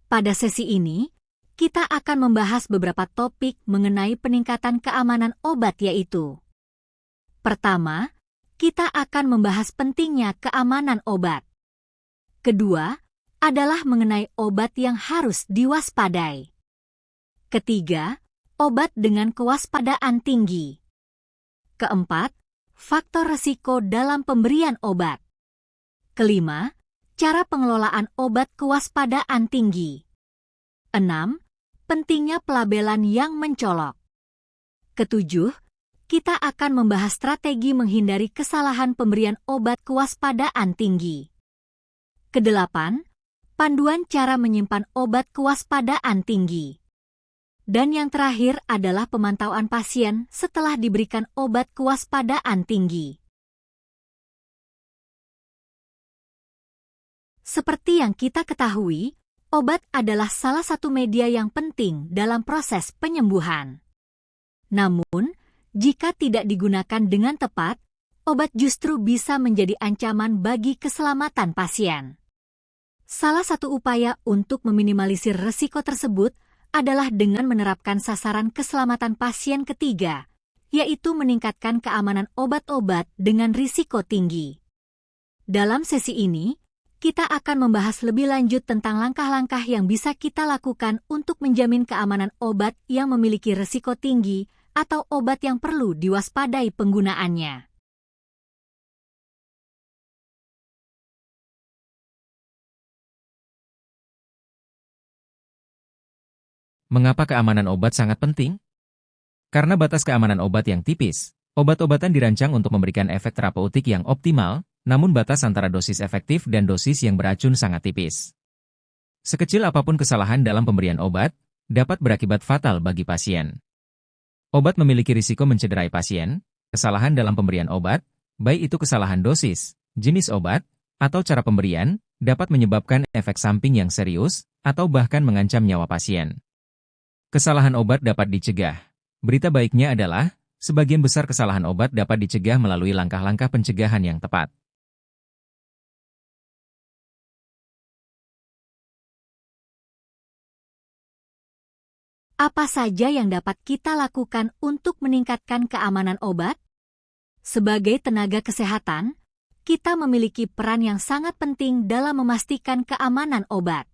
Pada sesi ini, kita akan membahas beberapa topik mengenai peningkatan keamanan obat yaitu: pertama, kita akan membahas pentingnya keamanan obat. Kedua, adalah mengenai obat yang harus diwaspadai. Ketiga, obat dengan kewaspadaan tinggi. Keempat, faktor risiko dalam pemberian obat. Kelima, cara pengelolaan obat kewaspadaan tinggi. 6. Pentingnya pelabelan yang mencolok. Ketujuh, kita akan membahas strategi menghindari kesalahan pemberian obat kewaspadaan tinggi. Kedelapan, panduan cara menyimpan obat kewaspadaan tinggi. Dan yang terakhir adalah pemantauan pasien setelah diberikan obat kewaspadaan tinggi. Seperti yang kita ketahui, obat adalah salah satu media yang penting dalam proses penyembuhan. Namun, jika tidak digunakan dengan tepat, obat justru bisa menjadi ancaman bagi keselamatan pasien. Salah satu upaya untuk meminimalisir risiko tersebut adalah dengan menerapkan sasaran keselamatan pasien ketiga, yaitu meningkatkan keamanan obat-obat dengan risiko tinggi. Dalam sesi ini, kita akan membahas lebih lanjut tentang langkah-langkah yang bisa kita lakukan untuk menjamin keamanan obat yang memiliki risiko tinggi atau obat yang perlu diwaspadai penggunaannya. Mengapa keamanan obat sangat penting? Karena batas keamanan obat yang tipis, obat-obatan dirancang untuk memberikan efek terapeutik yang optimal, namun batas antara dosis efektif dan dosis yang beracun sangat tipis. Sekecil apapun kesalahan dalam pemberian obat, dapat berakibat fatal bagi pasien. Obat memiliki risiko mencederai pasien. Kesalahan dalam pemberian obat, baik itu kesalahan dosis, jenis obat, atau cara pemberian, dapat menyebabkan efek samping yang serius, atau bahkan mengancam nyawa pasien. Kesalahan obat dapat dicegah. Berita baiknya adalah, sebagian besar kesalahan obat dapat dicegah melalui langkah-langkah pencegahan yang tepat. Apa saja yang dapat kita lakukan untuk meningkatkan keamanan obat? Sebagai tenaga kesehatan, kita memiliki peran yang sangat penting dalam memastikan keamanan obat.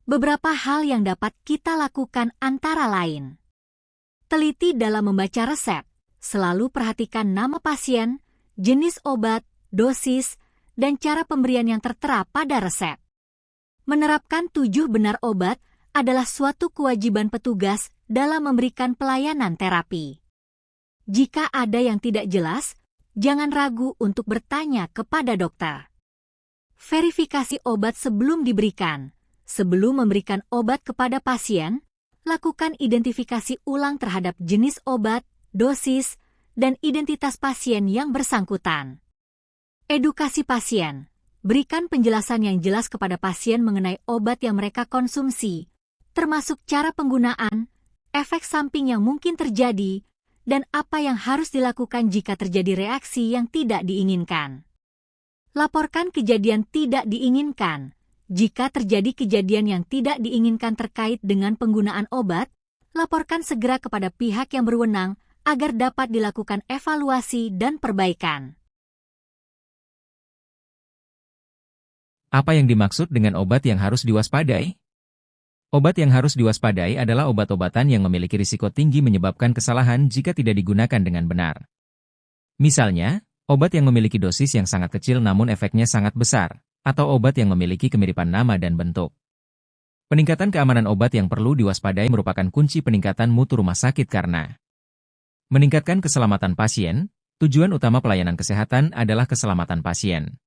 Beberapa hal yang dapat kita lakukan antara lain: teliti dalam membaca resep, selalu perhatikan nama pasien, jenis obat, dosis, dan cara pemberian yang tertera pada resep. Menerapkan 7 benar obat adalah suatu kewajiban petugas dalam memberikan pelayanan terapi. Jika ada yang tidak jelas, jangan ragu untuk bertanya kepada dokter. Verifikasi obat sebelum diberikan. Sebelum memberikan obat kepada pasien, lakukan identifikasi ulang terhadap jenis obat, dosis, dan identitas pasien yang bersangkutan. Edukasi pasien. Berikan penjelasan yang jelas kepada pasien mengenai obat yang mereka konsumsi, termasuk cara penggunaan, efek samping yang mungkin terjadi, dan apa yang harus dilakukan jika terjadi reaksi yang tidak diinginkan. Laporkan kejadian tidak diinginkan. Jika terjadi kejadian yang tidak diinginkan terkait dengan penggunaan obat, laporkan segera kepada pihak yang berwenang agar dapat dilakukan evaluasi dan perbaikan. Apa yang dimaksud dengan obat yang harus diwaspadai? Obat yang harus diwaspadai adalah obat-obatan yang memiliki risiko tinggi menyebabkan kesalahan jika tidak digunakan dengan benar. Misalnya, obat yang memiliki dosis yang sangat kecil namun efeknya sangat besar, atau obat yang memiliki kemiripan nama dan bentuk. Peningkatan keamanan obat yang perlu diwaspadai merupakan kunci peningkatan mutu rumah sakit karena meningkatkan keselamatan pasien. Tujuan utama pelayanan kesehatan adalah keselamatan pasien.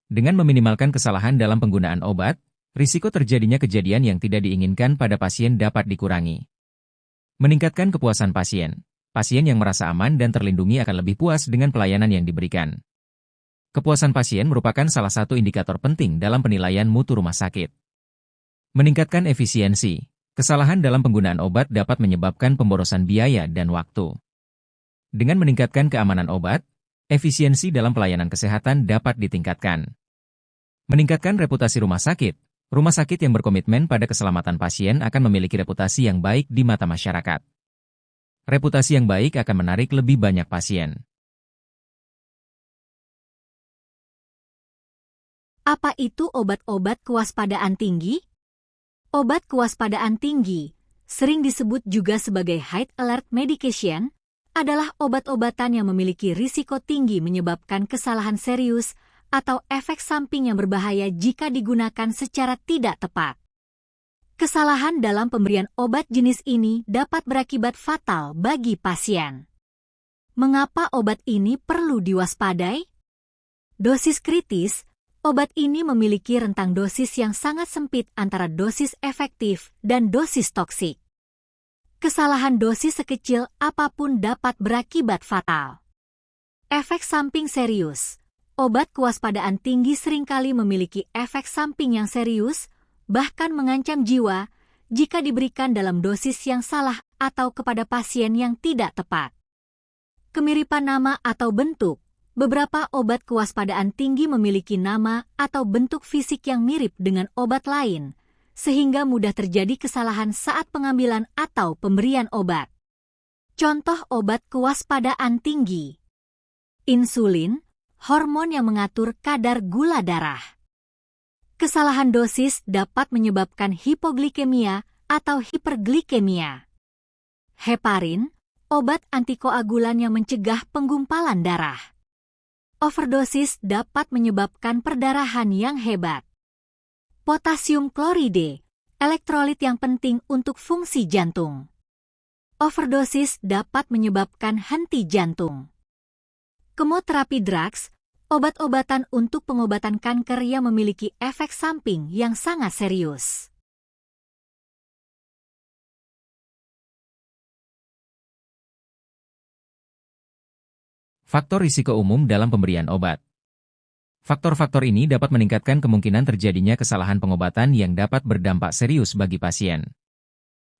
Dengan meminimalkan kesalahan dalam penggunaan obat, risiko terjadinya kejadian yang tidak diinginkan pada pasien dapat dikurangi. Meningkatkan kepuasan pasien. Pasien yang merasa aman dan terlindungi akan lebih puas dengan pelayanan yang diberikan. Kepuasan pasien merupakan salah satu indikator penting dalam penilaian mutu rumah sakit. Meningkatkan efisiensi. Kesalahan dalam penggunaan obat dapat menyebabkan pemborosan biaya dan waktu. Dengan meningkatkan keamanan obat, efisiensi dalam pelayanan kesehatan dapat ditingkatkan. Meningkatkan reputasi rumah sakit. Rumah sakit yang berkomitmen pada keselamatan pasien akan memiliki reputasi yang baik di mata masyarakat. Reputasi yang baik akan menarik lebih banyak pasien. Apa itu obat-obat kewaspadaan tinggi? Obat kewaspadaan tinggi, sering disebut juga sebagai high alert medication, adalah obat-obatan yang memiliki risiko tinggi menyebabkan kesalahan serius atau efek samping yang berbahaya jika digunakan secara tidak tepat. Kesalahan dalam pemberian obat jenis ini dapat berakibat fatal bagi pasien. Mengapa obat ini perlu diwaspadai? Dosis kritis. Obat ini memiliki rentang dosis yang sangat sempit antara dosis efektif dan dosis toksik. Kesalahan dosis sekecil apapun dapat berakibat fatal. Efek samping serius. Obat kewaspadaan tinggi seringkali memiliki efek samping yang serius, bahkan mengancam jiwa, jika diberikan dalam dosis yang salah atau kepada pasien yang tidak tepat. Kemiripan nama atau bentuk. Beberapa obat kewaspadaan tinggi memiliki nama atau bentuk fisik yang mirip dengan obat lain, sehingga mudah terjadi kesalahan saat pengambilan atau pemberian obat. Contoh obat kewaspadaan tinggi. Insulin, hormon yang mengatur kadar gula darah. Kesalahan dosis dapat menyebabkan hipoglikemia atau hiperglikemia. Heparin, obat antikoagulan yang mencegah penggumpalan darah. Overdosis dapat menyebabkan perdarahan yang hebat. Potasium klorida, elektrolit yang penting untuk fungsi jantung. Overdosis dapat menyebabkan henti jantung. Kemoterapi drugs, obat-obatan untuk pengobatan kanker yang memiliki efek samping yang sangat serius. Faktor risiko umum dalam pemberian obat. Faktor-faktor ini dapat meningkatkan kemungkinan terjadinya kesalahan pengobatan yang dapat berdampak serius bagi pasien.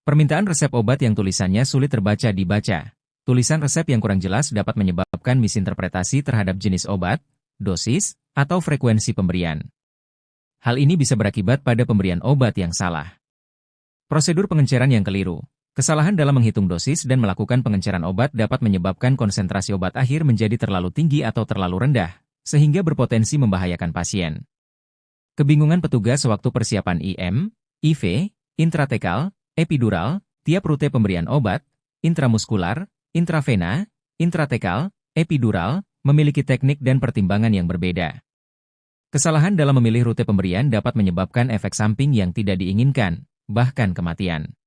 Permintaan resep obat yang tulisannya sulit terbaca dibaca. Tulisan resep yang kurang jelas dapat menyebabkan misinterpretasi terhadap jenis obat, dosis, atau frekuensi pemberian. Hal ini bisa berakibat pada pemberian obat yang salah. Prosedur pengenceran yang keliru. Kesalahan dalam menghitung dosis dan melakukan pengenceran obat dapat menyebabkan konsentrasi obat akhir menjadi terlalu tinggi atau terlalu rendah, sehingga berpotensi membahayakan pasien. Kebingungan petugas sewaktu persiapan IM, IV, intratekal, epidural, tiap rute pemberian obat, intramuskular, intravena, intratekal, epidural, memiliki teknik dan pertimbangan yang berbeda. Kesalahan dalam memilih rute pemberian dapat menyebabkan efek samping yang tidak diinginkan, bahkan kematian.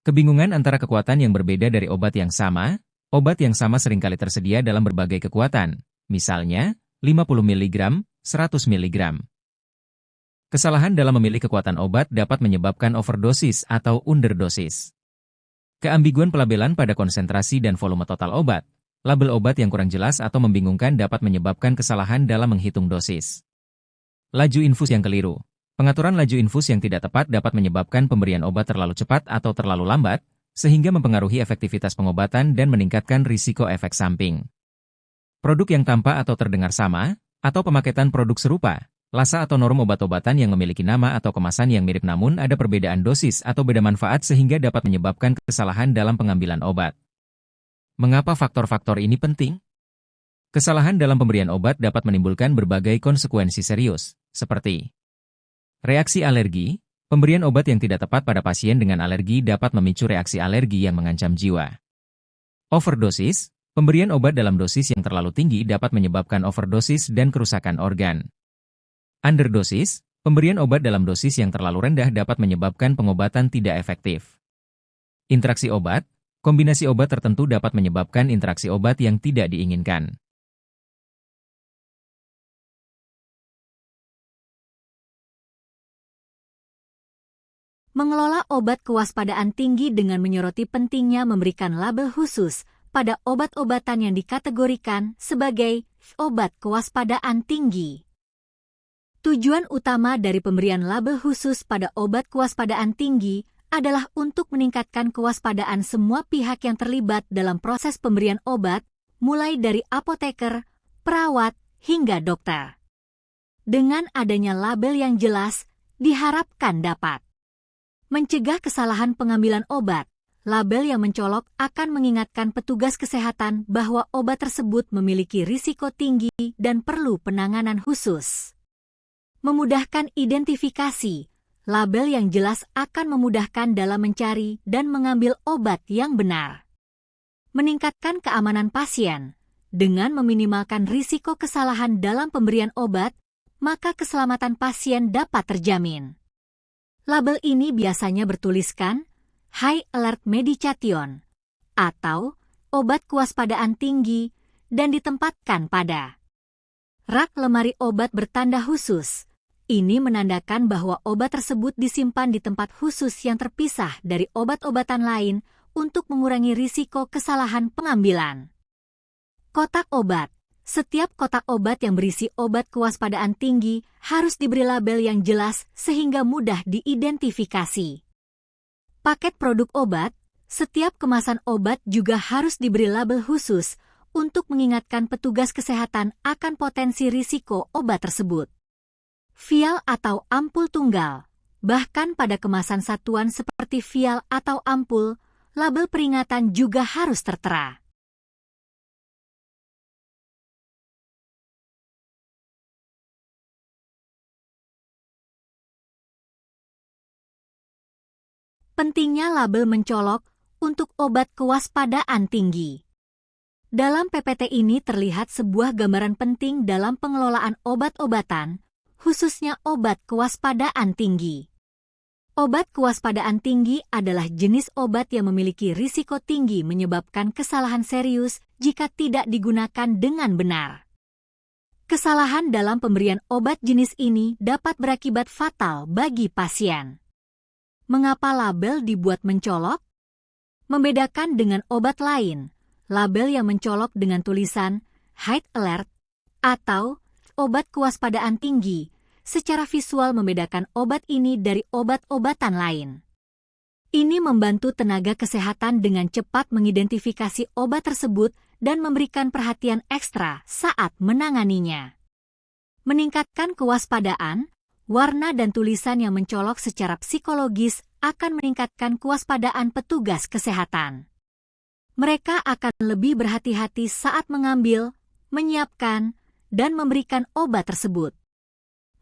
Kebingungan antara kekuatan yang berbeda dari obat yang sama seringkali tersedia dalam berbagai kekuatan, misalnya 50 mg, 100 mg. Kesalahan dalam memilih kekuatan obat dapat menyebabkan overdosis atau underdosis. Keambiguan pelabelan pada konsentrasi dan volume total obat, label obat yang kurang jelas atau membingungkan dapat menyebabkan kesalahan dalam menghitung dosis. Laju infus yang keliru. Pengaturan laju infus yang tidak tepat dapat menyebabkan pemberian obat terlalu cepat atau terlalu lambat, sehingga mempengaruhi efektivitas pengobatan dan meningkatkan risiko efek samping. Produk yang tampak atau terdengar sama, atau pemaketan produk serupa, lasa atau norm obat-obatan yang memiliki nama atau kemasan yang mirip namun ada perbedaan dosis atau beda manfaat sehingga dapat menyebabkan kesalahan dalam pengambilan obat. Mengapa faktor-faktor ini penting? Kesalahan dalam pemberian obat dapat menimbulkan berbagai konsekuensi serius, seperti reaksi alergi. Pemberian obat yang tidak tepat pada pasien dengan alergi dapat memicu reaksi alergi yang mengancam jiwa. Overdosis. Pemberian obat dalam dosis yang terlalu tinggi dapat menyebabkan overdosis dan kerusakan organ. Underdosis. Pemberian obat dalam dosis yang terlalu rendah dapat menyebabkan pengobatan tidak efektif. Interaksi obat. Kombinasi obat tertentu dapat menyebabkan interaksi obat yang tidak diinginkan. Mengelola obat kewaspadaan tinggi dengan menyoroti pentingnya memberikan label khusus pada obat-obatan yang dikategorikan sebagai obat kewaspadaan tinggi. Tujuan utama dari pemberian label khusus pada obat kewaspadaan tinggi adalah untuk meningkatkan kewaspadaan semua pihak yang terlibat dalam proses pemberian obat, mulai dari apoteker, perawat, hingga dokter. Dengan adanya label yang jelas, diharapkan dapat mencegah kesalahan pengambilan obat. Label yang mencolok akan mengingatkan petugas kesehatan bahwa obat tersebut memiliki risiko tinggi dan perlu penanganan khusus. Memudahkan identifikasi. Label yang jelas akan memudahkan dalam mencari dan mengambil obat yang benar. Meningkatkan keamanan pasien. Dengan meminimalkan risiko kesalahan dalam pemberian obat, maka keselamatan pasien dapat terjamin. Label ini biasanya bertuliskan High Alert Medication atau obat kewaspadaan tinggi dan ditempatkan pada rak lemari obat bertanda khusus. Ini menandakan bahwa obat tersebut disimpan di tempat khusus yang terpisah dari obat-obatan lain untuk mengurangi risiko kesalahan pengambilan. Kotak obat. Setiap kotak obat yang berisi obat kewaspadaan tinggi harus diberi label yang jelas sehingga mudah diidentifikasi. Paket produk obat. Setiap kemasan obat juga harus diberi label khusus untuk mengingatkan petugas kesehatan akan potensi risiko obat tersebut. Vial atau ampul tunggal. Bahkan pada kemasan satuan seperti vial atau ampul, label peringatan juga harus tertera. Pentingnya label mencolok untuk obat kewaspadaan tinggi. Dalam PPT ini terlihat sebuah gambaran penting dalam pengelolaan obat-obatan, khususnya obat kewaspadaan tinggi. Obat kewaspadaan tinggi adalah jenis obat yang memiliki risiko tinggi menyebabkan kesalahan serius jika tidak digunakan dengan benar. Kesalahan dalam pemberian obat jenis ini dapat berakibat fatal bagi pasien. Mengapa label dibuat mencolok? Membedakan dengan obat lain, label yang mencolok dengan tulisan High Alert atau obat kewaspadaan tinggi secara visual membedakan obat ini dari obat-obatan lain. Ini membantu tenaga kesehatan dengan cepat mengidentifikasi obat tersebut dan memberikan perhatian ekstra saat menanganinya. Meningkatkan kewaspadaan. Warna dan tulisan yang mencolok secara psikologis akan meningkatkan kewaspadaan petugas kesehatan. Mereka akan lebih berhati-hati saat mengambil, menyiapkan, dan memberikan obat tersebut.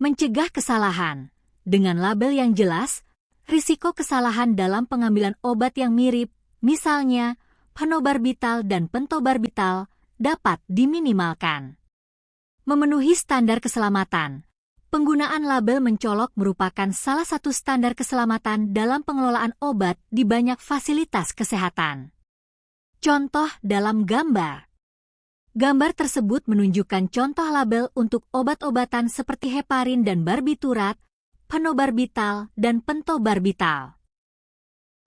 Mencegah kesalahan. Dengan label yang jelas, risiko kesalahan dalam pengambilan obat yang mirip, misalnya phenobarbital dan pentobarbital, dapat diminimalkan. Memenuhi standar keselamatan. Penggunaan label mencolok merupakan salah satu standar keselamatan dalam pengelolaan obat di banyak fasilitas kesehatan. Contoh dalam gambar. Gambar tersebut menunjukkan contoh label untuk obat-obatan seperti heparin dan barbiturat, phenobarbital, dan pentobarbital.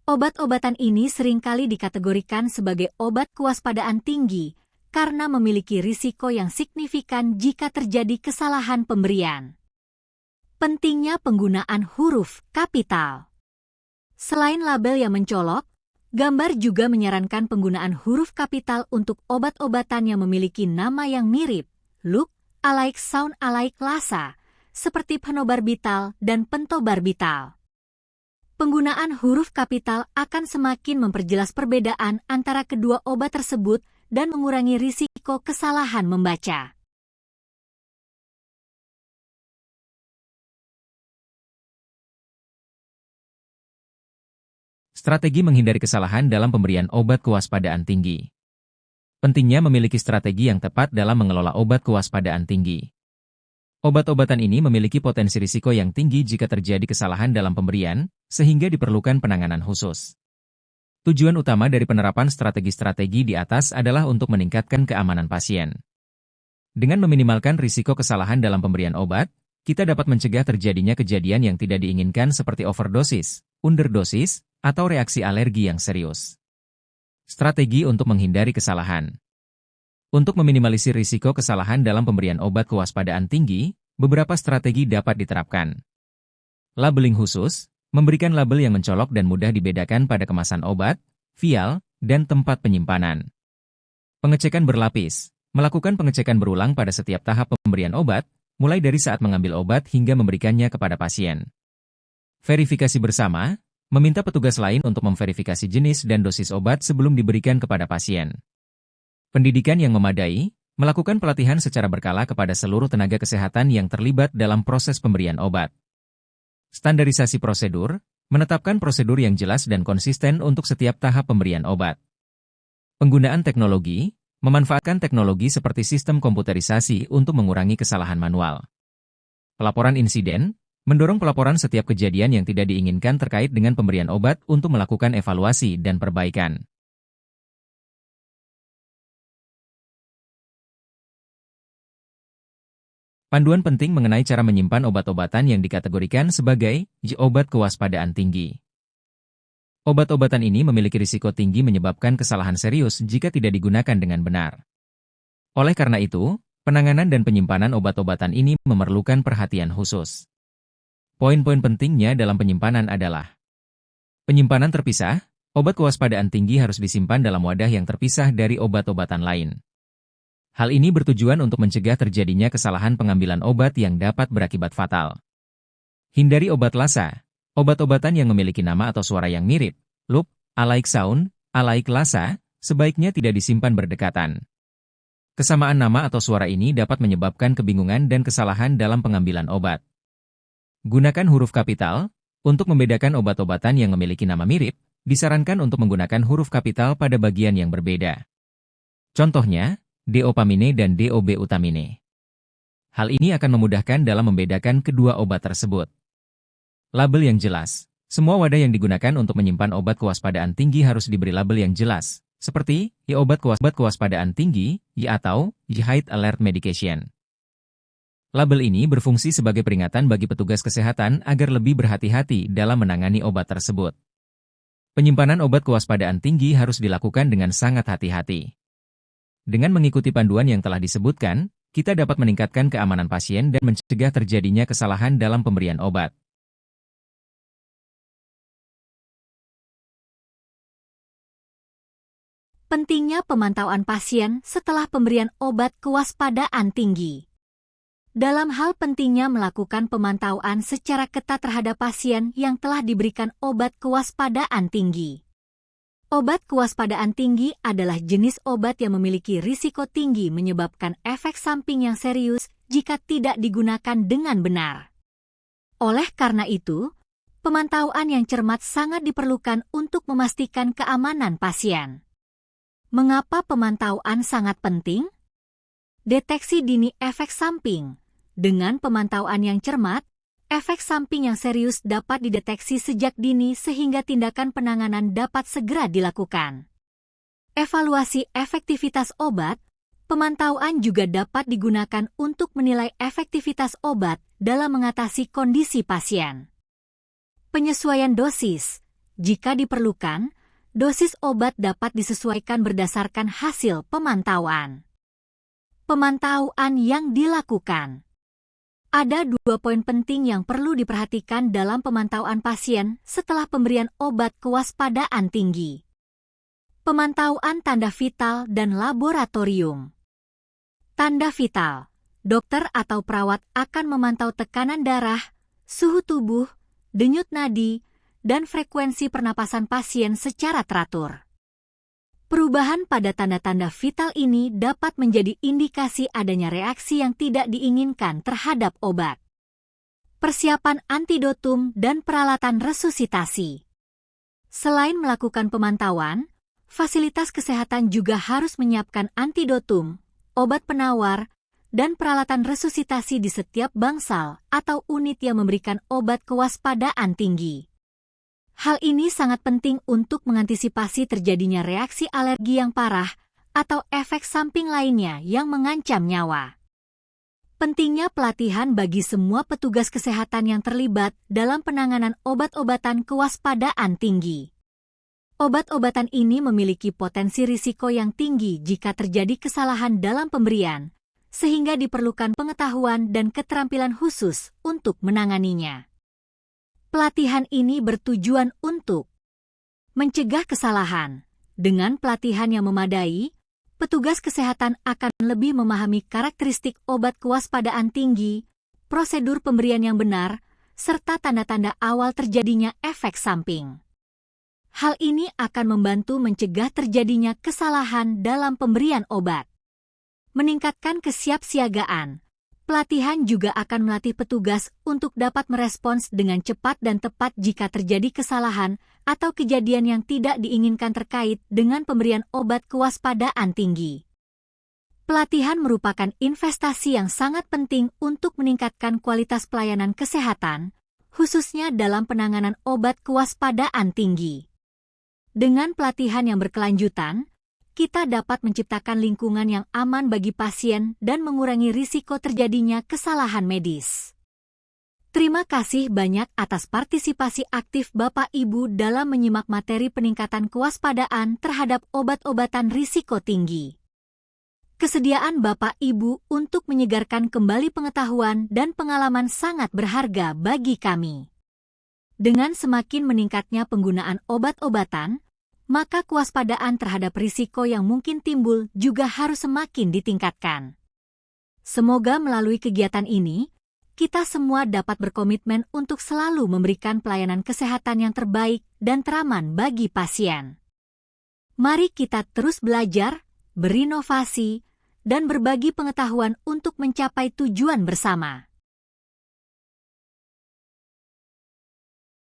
Obat-obatan ini seringkali dikategorikan sebagai obat kewaspadaan tinggi karena memiliki risiko yang signifikan jika terjadi kesalahan pemberian. Pentingnya penggunaan huruf kapital. Selain label yang mencolok, gambar juga menyarankan penggunaan huruf kapital untuk obat-obatan yang memiliki nama yang mirip, look alike, sound alike, lasa, seperti phenobarbital dan pentobarbital. Penggunaan huruf kapital akan semakin memperjelas perbedaan antara kedua obat tersebut dan mengurangi risiko kesalahan membaca. Strategi menghindari kesalahan dalam pemberian obat kewaspadaan tinggi. Pentingnya memiliki strategi yang tepat dalam mengelola obat kewaspadaan tinggi. Obat-obatan ini memiliki potensi risiko yang tinggi jika terjadi kesalahan dalam pemberian, sehingga diperlukan penanganan khusus. Tujuan utama dari penerapan strategi-strategi di atas adalah untuk meningkatkan keamanan pasien. Dengan meminimalkan risiko kesalahan dalam pemberian obat, kita dapat mencegah terjadinya kejadian yang tidak diinginkan seperti overdosis, underdosis, atau reaksi alergi yang serius. Strategi untuk menghindari kesalahan. Untuk meminimalisir risiko kesalahan dalam pemberian obat kewaspadaan tinggi, beberapa strategi dapat diterapkan. Labeling khusus, memberikan label yang mencolok dan mudah dibedakan pada kemasan obat, vial, dan tempat penyimpanan. Pengecekan berlapis, melakukan pengecekan berulang pada setiap tahap pemberian obat, mulai dari saat mengambil obat hingga memberikannya kepada pasien. Verifikasi bersama, meminta petugas lain untuk memverifikasi jenis dan dosis obat sebelum diberikan kepada pasien. Pendidikan yang memadai, melakukan pelatihan secara berkala kepada seluruh tenaga kesehatan yang terlibat dalam proses pemberian obat. Standarisasi prosedur, menetapkan prosedur yang jelas dan konsisten untuk setiap tahap pemberian obat. Penggunaan teknologi, memanfaatkan teknologi seperti sistem komputerisasi untuk mengurangi kesalahan manual. Pelaporan insiden, mendorong pelaporan setiap kejadian yang tidak diinginkan terkait dengan pemberian obat untuk melakukan evaluasi dan perbaikan. Panduan penting mengenai cara menyimpan obat-obatan yang dikategorikan sebagai obat kewaspadaan tinggi. Obat-obatan ini memiliki risiko tinggi menyebabkan kesalahan serius jika tidak digunakan dengan benar. Oleh karena itu, penanganan dan penyimpanan obat-obatan ini memerlukan perhatian khusus. Poin-poin pentingnya dalam penyimpanan adalah penyimpanan terpisah, obat kewaspadaan tinggi harus disimpan dalam wadah yang terpisah dari obat-obatan lain. Hal ini bertujuan untuk mencegah terjadinya kesalahan pengambilan obat yang dapat berakibat fatal. Hindari obat lasa, obat-obatan yang memiliki nama atau suara yang mirip, loop, alike sound, alike lasa, sebaiknya tidak disimpan berdekatan. Kesamaan nama atau suara ini dapat menyebabkan kebingungan dan kesalahan dalam pengambilan obat. Gunakan huruf kapital, untuk membedakan obat-obatan yang memiliki nama mirip, disarankan untuk menggunakan huruf kapital pada bagian yang berbeda. Contohnya, dopamine dan dobutamine. Hal ini akan memudahkan dalam membedakan kedua obat tersebut. Label yang jelas. Semua wadah yang digunakan untuk menyimpan obat kewaspadaan tinggi harus diberi label yang jelas, seperti obat kewaspadaan tinggi, atau High Alert Medication. Label ini berfungsi sebagai peringatan bagi petugas kesehatan agar lebih berhati-hati dalam menangani obat tersebut. Penyimpanan obat kewaspadaan tinggi harus dilakukan dengan sangat hati-hati. Dengan mengikuti panduan yang telah disebutkan, kita dapat meningkatkan keamanan pasien dan mencegah terjadinya kesalahan dalam pemberian obat. Pentingnya pemantauan pasien setelah pemberian obat kewaspadaan tinggi. Dalam hal pentingnya melakukan pemantauan secara ketat terhadap pasien yang telah diberikan obat kewaspadaan tinggi. Obat kewaspadaan tinggi adalah jenis obat yang memiliki risiko tinggi menyebabkan efek samping yang serius jika tidak digunakan dengan benar. Oleh karena itu, pemantauan yang cermat sangat diperlukan untuk memastikan keamanan pasien. Mengapa pemantauan sangat penting? Deteksi dini efek samping. Dengan pemantauan yang cermat, efek samping yang serius dapat dideteksi sejak dini sehingga tindakan penanganan dapat segera dilakukan. Evaluasi efektivitas obat, pemantauan juga dapat digunakan untuk menilai efektivitas obat dalam mengatasi kondisi pasien. Penyesuaian dosis, jika diperlukan, dosis obat dapat disesuaikan berdasarkan hasil pemantauan. Pemantauan yang dilakukan. Ada 2 poin penting yang perlu diperhatikan dalam pemantauan pasien setelah pemberian obat kewaspadaan tinggi. Pemantauan tanda vital dan laboratorium. Tanda vital. Dokter atau perawat akan memantau tekanan darah, suhu tubuh, denyut nadi, dan frekuensi pernapasan pasien secara teratur. Perubahan pada tanda-tanda vital ini dapat menjadi indikasi adanya reaksi yang tidak diinginkan terhadap obat. Persiapan antidotum dan peralatan resusitasi. Selain melakukan pemantauan, fasilitas kesehatan juga harus menyiapkan antidotum, obat penawar, dan peralatan resusitasi di setiap bangsal atau unit yang memberikan obat kewaspadaan tinggi. Hal ini sangat penting untuk mengantisipasi terjadinya reaksi alergi yang parah atau efek samping lainnya yang mengancam nyawa. Pentingnya pelatihan bagi semua petugas kesehatan yang terlibat dalam penanganan obat-obatan kewaspadaan tinggi. Obat-obatan ini memiliki potensi risiko yang tinggi jika terjadi kesalahan dalam pemberian, sehingga diperlukan pengetahuan dan keterampilan khusus untuk menanganinya. Pelatihan ini bertujuan untuk mencegah kesalahan. Dengan pelatihan yang memadai, petugas kesehatan akan lebih memahami karakteristik obat kewaspadaan tinggi, prosedur pemberian yang benar, serta tanda-tanda awal terjadinya efek samping. Hal ini akan membantu mencegah terjadinya kesalahan dalam pemberian obat. Meningkatkan kesiapsiagaan. Pelatihan juga akan melatih petugas untuk dapat merespons dengan cepat dan tepat jika terjadi kesalahan atau kejadian yang tidak diinginkan terkait dengan pemberian obat kewaspadaan tinggi. Pelatihan merupakan investasi yang sangat penting untuk meningkatkan kualitas pelayanan kesehatan, khususnya dalam penanganan obat kewaspadaan tinggi. Dengan pelatihan yang berkelanjutan, kita dapat menciptakan lingkungan yang aman bagi pasien dan mengurangi risiko terjadinya kesalahan medis. Terima kasih banyak atas partisipasi aktif Bapak Ibu dalam menyimak materi peningkatan kewaspadaan terhadap obat-obatan risiko tinggi. Kesediaan Bapak Ibu untuk menyegarkan kembali pengetahuan dan pengalaman sangat berharga bagi kami. Dengan semakin meningkatnya penggunaan obat-obatan, maka kewaspadaan terhadap risiko yang mungkin timbul juga harus semakin ditingkatkan. Semoga melalui kegiatan ini, kita semua dapat berkomitmen untuk selalu memberikan pelayanan kesehatan yang terbaik dan teraman bagi pasien. Mari kita terus belajar, berinovasi, dan berbagi pengetahuan untuk mencapai tujuan bersama.